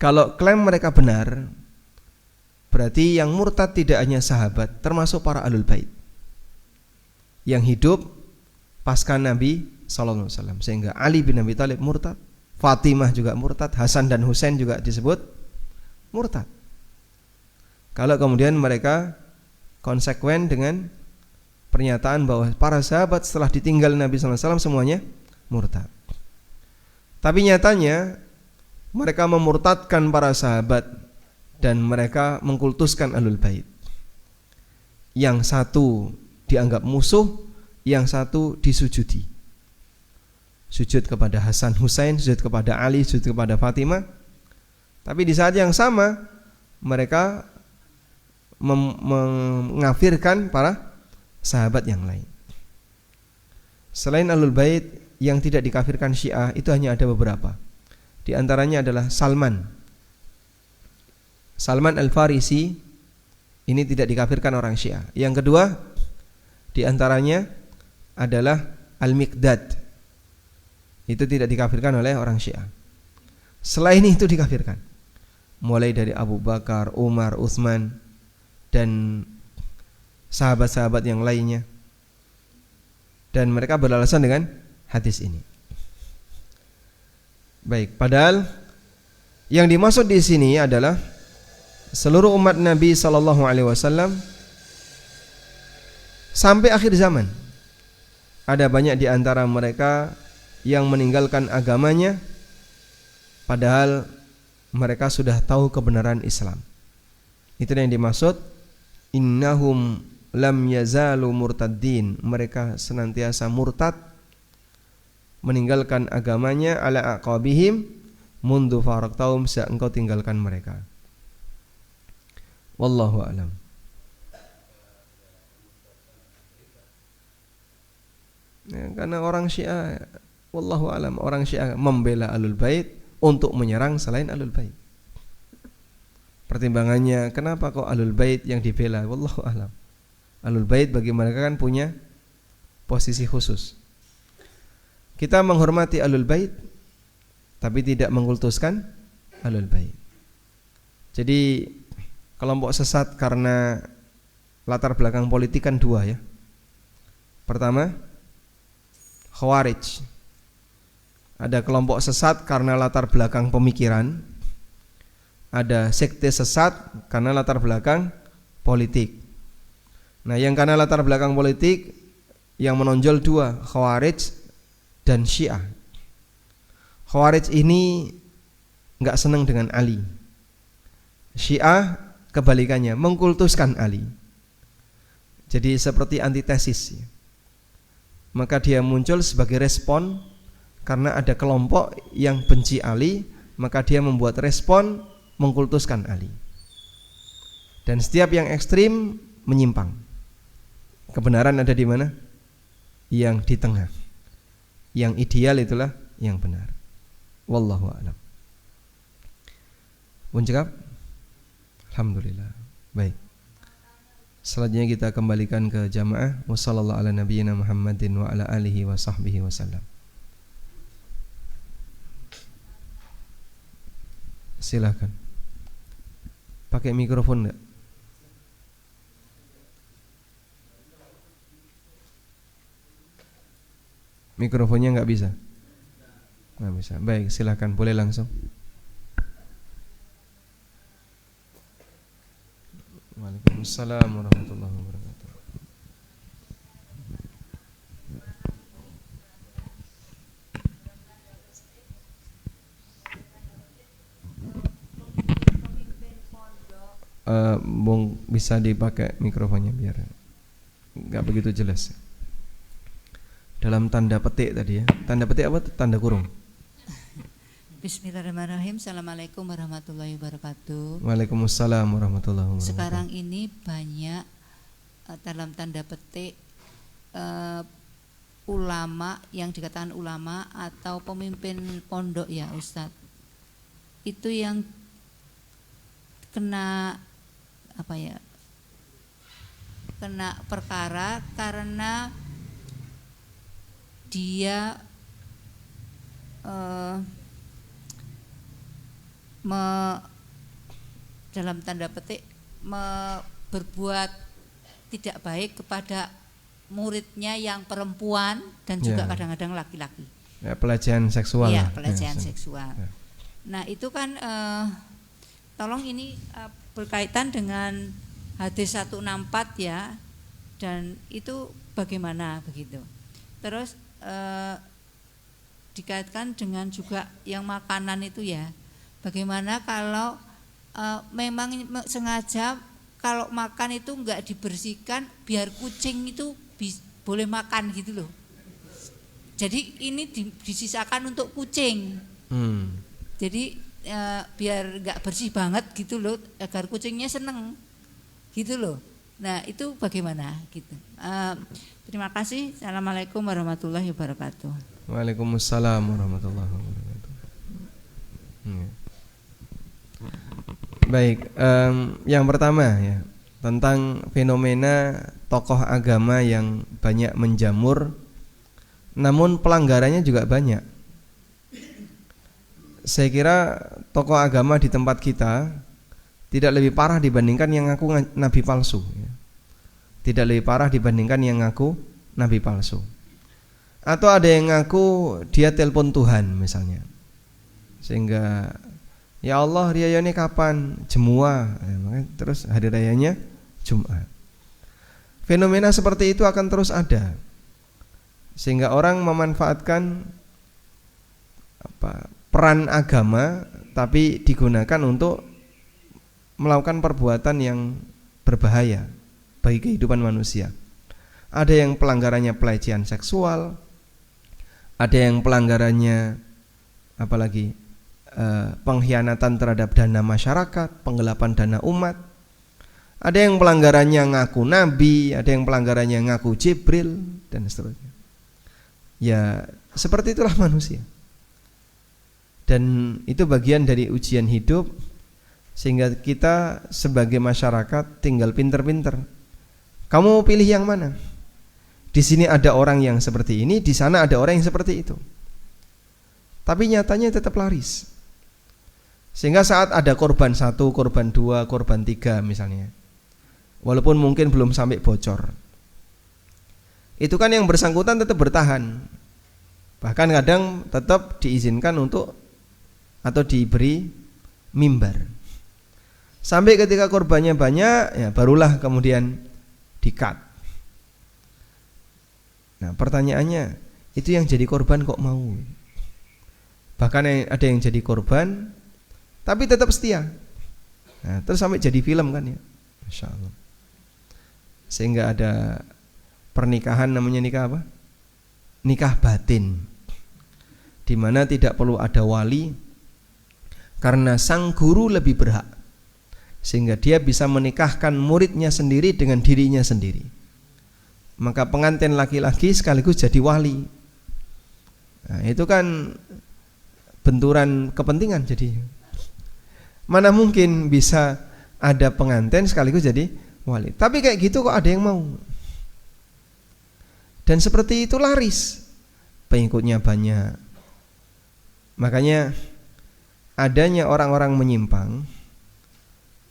Kalau klaim mereka benar, berarti yang murtad tidak hanya sahabat, termasuk para ahlul bait yang hidup pasca Nabi sallallahu alaihi wasallam. Sehingga Ali bin Abi Thalib murtad, Fatimah juga murtad, Hasan dan Husain juga disebut murtad. Kalau kemudian mereka konsekuen dengan pernyataan bahwa para sahabat setelah ditinggal Nabi sallallahu alaihi wasallam semuanya murtad. Tapi nyatanya mereka memurtadkan para sahabat dan mereka mengkultuskan ahlul bait. Yang satu dianggap musuh, yang satu disujudi. Sujud kepada Hasan Husain, sujud kepada Ali, sujud kepada Fatimah. Tapi di saat yang sama mereka mengafirkan para sahabat yang lain. Selain ahlul bait yang tidak dikafirkan Syiah itu hanya ada beberapa. Di antaranya adalah Salman Al-Farisi, ini tidak dikafirkan orang Syiah. Yang kedua di antaranya adalah Al-Miqdad, itu tidak dikafirkan oleh orang Syiah. Selain itu dikafirkan, mulai dari Abu Bakar, Umar, Utsman dan sahabat-sahabat yang lainnya. Dan mereka beralasan dengan hadis ini. Baik, padahal yang dimaksud di sini adalah seluruh umat Nabi sallallahu alaihi wasallam sampai akhir zaman. Ada banyak di antara mereka yang meninggalkan agamanya padahal mereka sudah tahu kebenaran Islam. Itu yang dimaksud innahum lam yazalu murtaddin, mereka senantiasa murtad, meninggalkan agamanya ala aqabihim mundu faraktahum, sejak engkau tinggalkan mereka. Wallahu a'lam. Ya, karena orang Syiah, wallahu a'lam, orang Syiah membela ahlul bait untuk menyerang selain ahlul bait. Pertimbangannya kenapa kok ahlul bait yang dibela? Wallahu a'lam. Ahlul bait bagi mereka kan punya posisi khusus. Kita menghormati ahlul bait tapi tidak mengkultuskan ahlul bait. Jadi kelompok sesat karena latar belakang politik kan dua ya. Pertama, Khawarij. Ada kelompok sesat karena latar belakang pemikiran. Ada sekte sesat karena latar belakang politik. Nah, yang karena latar belakang politik yang menonjol dua, Khawarij dan Syiah. Khawarij ini enggak senang dengan Ali. Syiah kebalikannya, mengkultuskan Ali. Jadi seperti antitesis. Maka dia muncul sebagai respon karena ada kelompok yang benci Ali, maka dia membuat respon mengkultuskan Ali. Dan setiap yang ekstrim menyimpang. Kebenaran ada di mana? Yang di tengah. Yang ideal itulah yang benar. Wallahu a'lam. Pun cekap? Alhamdulillah. Baik. Selanjutnya kita kembalikan ke jamaah. Wassallallahu ala nabiyyina Muhammadin wa ala alihi wa sahbihi wasallam. Silakan. Pakai mikrofon enggak? Mikrofonnya enggak bisa? Enggak bisa. Baik, silakan, boleh langsung. Waalaikumsalam warahmatullahi wabarakatuh. Bung, bisa dipakai mikrofonnya biar enggak begitu jelas. Dalam tanda petik tadi ya. Tanda petik apa? Tanda kurung. Bismillahirrahmanirrahim. Assalamualaikum warahmatullahi wabarakatuh. Waalaikumsalam warahmatullahi wabarakatuh. Sekarang ini banyak dalam tanda petik ulama yang dikatakan ulama atau pemimpin pondok ya Ustadz, itu yang kena apa ya, kena perkara karena dia dalam tanda petik berbuat tidak baik kepada muridnya yang perempuan dan juga kadang-kadang laki-laki. Ya, pelecehan seksual. Iya, pelecehan seksual. Ya. Nah itu kan tolong ini berkaitan dengan hadis 164 ya, dan itu bagaimana begitu. Terus dikaitkan dengan juga yang makanan itu ya. Bagaimana kalau memang sengaja kalau makan itu enggak dibersihkan biar kucing itu boleh makan gitu loh. Jadi ini disisakan untuk kucing. Jadi biar enggak bersih banget gitu loh, agar kucingnya seneng gitu loh. Nah itu bagaimana gitu. Terima kasih. Assalamualaikum warahmatullahi wabarakatuh. Waalaikumsalam warahmatullahi wabarakatuh. Baik, yang pertama ya, tentang fenomena tokoh agama yang banyak menjamur, namun pelanggarannya juga banyak. Saya kira tokoh agama di tempat kita tidak lebih parah dibandingkan yang ngaku nabi palsu ya. Tidak lebih parah dibandingkan yang ngaku nabi palsu. Atau ada yang ngaku dia telepon Tuhan misalnya, sehingga ya Allah raya ini kapan? Jemua ya, terus hari rayanya Jumat. Fenomena seperti itu akan terus ada, sehingga orang memanfaatkan peran agama tapi digunakan untuk melakukan perbuatan yang berbahaya bagi kehidupan manusia. Ada yang pelanggarannya pelecehan seksual, ada yang pelanggarannya apalagi pengkhianatan terhadap dana masyarakat, penggelapan dana umat. Ada yang pelanggarannya ngaku nabi, ada yang pelanggarannya ngaku Jibril dan seterusnya. Ya, seperti itulah manusia. Dan itu bagian dari ujian hidup, sehingga kita sebagai masyarakat tinggal pinter-pinter. Kamu mau pilih yang mana? Di sini ada orang yang seperti ini, di sana ada orang yang seperti itu. Tapi nyatanya tetap laris. Sehingga saat ada korban 1, korban 2, korban 3 misalnya, walaupun mungkin belum sampai bocor, itu kan yang bersangkutan tetap bertahan. Bahkan kadang tetap diizinkan untuk atau diberi mimbar. Sampai ketika korbannya banyak, ya barulah kemudian di-cut. Nah pertanyaannya, itu yang jadi korban kok mau? Bahkan ada yang jadi korban tapi tetap setia. Nah, terus sampai jadi film kan ya, Masya Allah. Sehingga ada pernikahan namanya nikah apa? Nikah batin, di mana tidak perlu ada wali, karena sang guru lebih berhak, sehingga dia bisa menikahkan muridnya sendiri dengan dirinya sendiri. Maka pengantin laki-laki sekaligus jadi wali. Nah, itu kan benturan kepentingan jadi. Mana mungkin bisa ada pengantin sekaligus jadi wali. Tapi kayak gitu kok ada yang mau. Dan seperti itu laris, pengikutnya banyak. Makanya adanya orang-orang menyimpang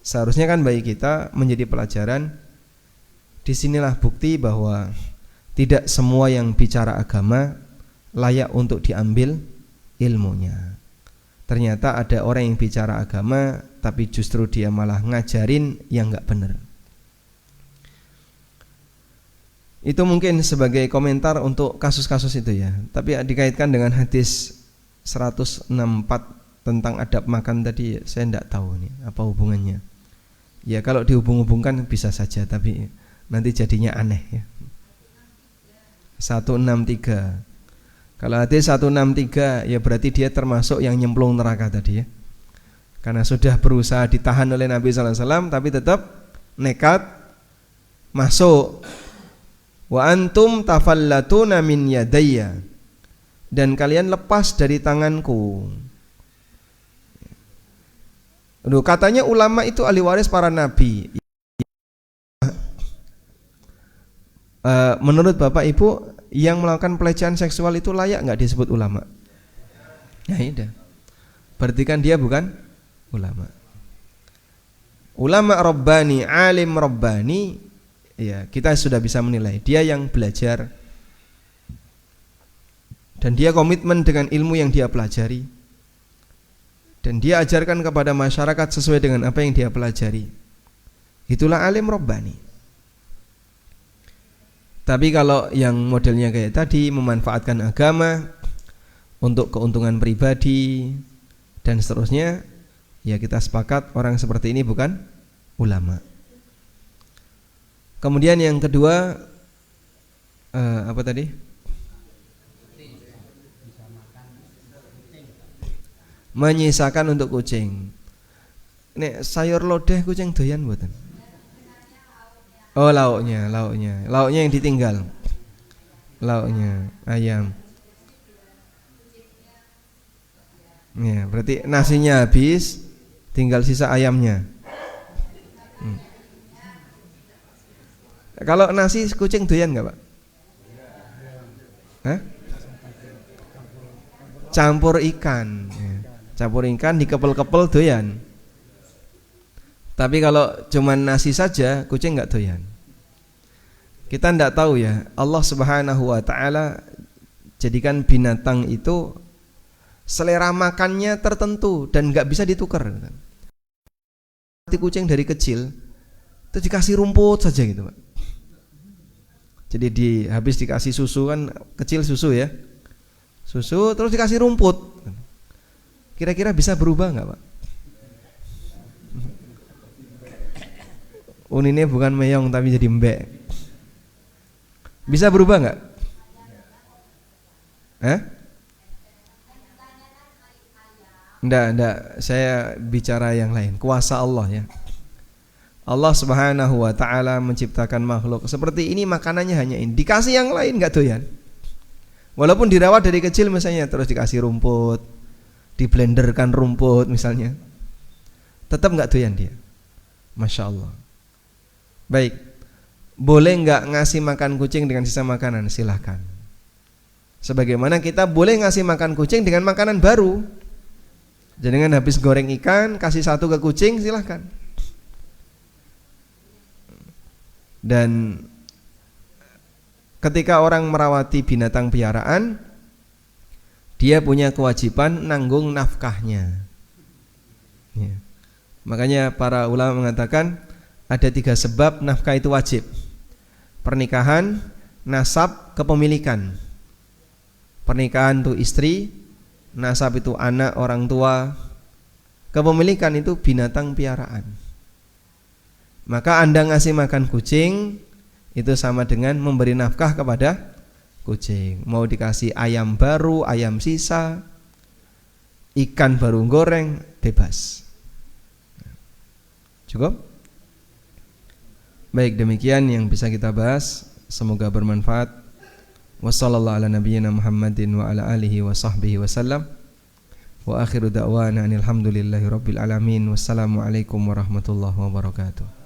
seharusnya kan bagi kita menjadi pelajaran. Disinilah bukti bahwa tidak semua yang bicara agama layak untuk diambil ilmunya. Ternyata ada orang yang bicara agama tapi justru dia malah ngajarin yang gak benar. Itu mungkin sebagai komentar untuk kasus-kasus itu ya. Tapi dikaitkan dengan hadis 164 tentang adab makan tadi, saya tidak tahu nih apa hubungannya. Ya kalau dihubung-hubungkan bisa saja, tapi nanti jadinya aneh ya. 163. Kalau hadis 163 ya berarti dia termasuk yang nyemplung neraka tadi ya. Karena sudah berusaha ditahan oleh Nabi SAW tapi tetap nekat masuk. Wa antum tafallatuna min yadayya, dan kalian lepas dari tanganku. Loh, katanya ulama itu ahli waris para nabi. Menurut Bapak Ibu, yang melakukan pelecehan seksual itu layak nggak disebut ulama? Ya tidak. Berarti kan dia bukan ulama. Ulama Rabbani, alim Rabbani, ya kita sudah bisa menilai dia yang belajar dan dia komitmen dengan ilmu yang dia pelajari dan dia ajarkan kepada masyarakat sesuai dengan apa yang dia pelajari. Itulah alim Rabbani. Tapi kalau yang modelnya kayak tadi memanfaatkan agama untuk keuntungan pribadi dan seterusnya, ya kita sepakat orang seperti ini bukan ulama. Kemudian yang kedua apa tadi? Menyisakan untuk kucing. Nek sayur lodeh kucing doyan mboten? Oh lauknya yang ditinggal. Lauknya ayam. Ya, berarti nasinya habis, tinggal sisa ayamnya. Kalau nasi kucing doyan nggak Pak? Hah? Campur ikan, campur ikan dikepel-kepel doyan. Tapi kalau cuman nasi saja kucing nggak doyan. Kita nggak tahu ya, Allah Subhanahu Wa Taala jadikan binatang itu selera makannya tertentu dan nggak bisa ditukar. Kucing dari kecil itu dikasih rumput saja gitu Pak. Jadi habis dikasih susu kan kecil susu ya, susu terus dikasih rumput. Kira-kira bisa berubah nggak Pak? Uninnya bukan meyong tapi jadi mbek. Bisa berubah nggak? Enggak, saya bicara yang lain. Kuasa Allah ya. Allah Subhanahu Wa Taala menciptakan makhluk seperti ini, makanannya hanya ini. Dikasih yang lain nggak doyan. Walaupun dirawat dari kecil misalnya, terus dikasih rumput, diblenderkan rumput misalnya, tetap nggak doyan dia. Masya Allah. Baik, boleh nggak ngasih makan kucing dengan sisa makanan? Silahkan. Sebagaimana kita boleh ngasih makan kucing dengan makanan baru. Jangan habis goreng ikan kasih satu ke kucing, silahkan. Dan ketika orang merawati binatang piaraan, dia punya kewajiban nanggung nafkahnya ya. Makanya para ulama mengatakan ada 3 sebab nafkah itu wajib: pernikahan, nasab, kepemilikan. Pernikahan itu istri, nasab itu anak orang tua, kepemilikan itu binatang piaraan. Maka Anda ngasih makan kucing itu sama dengan memberi nafkah kepada kucing. Mau dikasih ayam baru, ayam sisa, ikan baru goreng, bebas. Cukup? Baik, demikian yang bisa kita bahas. Semoga bermanfaat. Wassallallahu ala nabiyyina Muhammadin wa ala alihi wa sahbihi wasallam. Wa akhiru da'wana alhamdulillahi rabbil alamin. Wassalamualaikum warahmatullahi wabarakatuh.